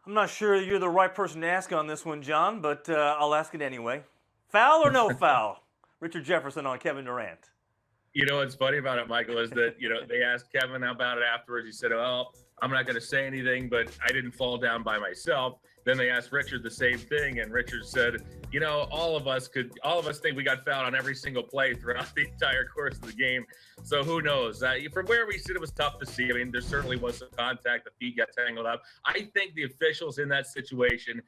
I'm not sure you're the right person to ask on this one, John, but I'll ask it anyway. Foul or no foul? Richard Jefferson on Kevin Durant. What's funny about it, Michael, is that they asked Kevin about it afterwards. He said, "Well, I'm not going to say anything, but I didn't fall down by myself." Then they asked Richard the same thing, and Richard said, all of us think we got fouled on every single play throughout the entire course of the game. So who knows? From where we sit, it was tough to see. I mean, there certainly was some contact. The feet got tangled up. I think the officials in that situation,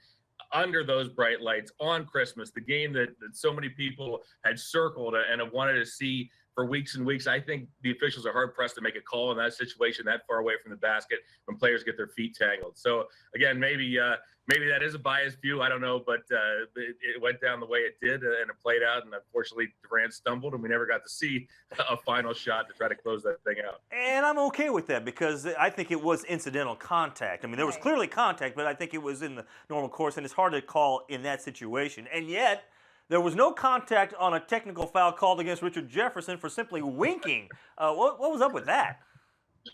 under those bright lights on Christmas, the game that so many people had circled and have wanted to see for weeks and weeks, I think the officials are hard pressed to make a call in that situation that far away from the basket when players get their feet tangled. So again, maybe that is a biased view. I don't know, but it went down the way it did, and it played out. And unfortunately, Durant stumbled, and we never got to see a final shot to try to close that thing out. And I'm okay with that because I think it was incidental contact. I mean, there was clearly contact, but I think it was in the normal course, and it's hard to call in that situation. And yet, there was no contact on a technical foul called against Richard Jefferson for simply winking. What was up with that?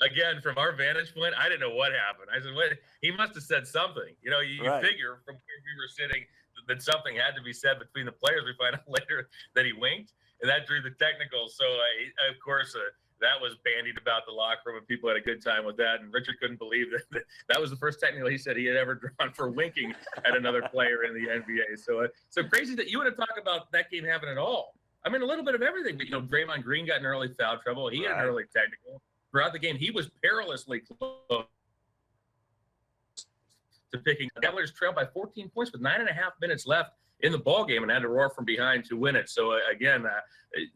Again, from our vantage point, I didn't know what happened. I said, "What? He must have said something." You Right. figure from where we were sitting that something had to be said between the players. We find out later that he winked, and that drew the technical. So, of course, that was bandied about the locker room, and people had a good time with that. And Richard couldn't believe that was the first technical he said he had ever drawn for winking at another player in the NBA. So crazy that you want to talk about that game happening at all. I mean, a little bit of everything. But, Draymond Green got in early foul trouble. He had an early technical. Throughout the game, he was perilously close to picking. The Cavaliers trailed by 14 points with 9.5 minutes left in the ball game and had to roar from behind to win it. So again,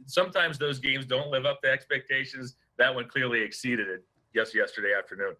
sometimes those games don't live up to expectations. That one clearly exceeded it yesterday afternoon.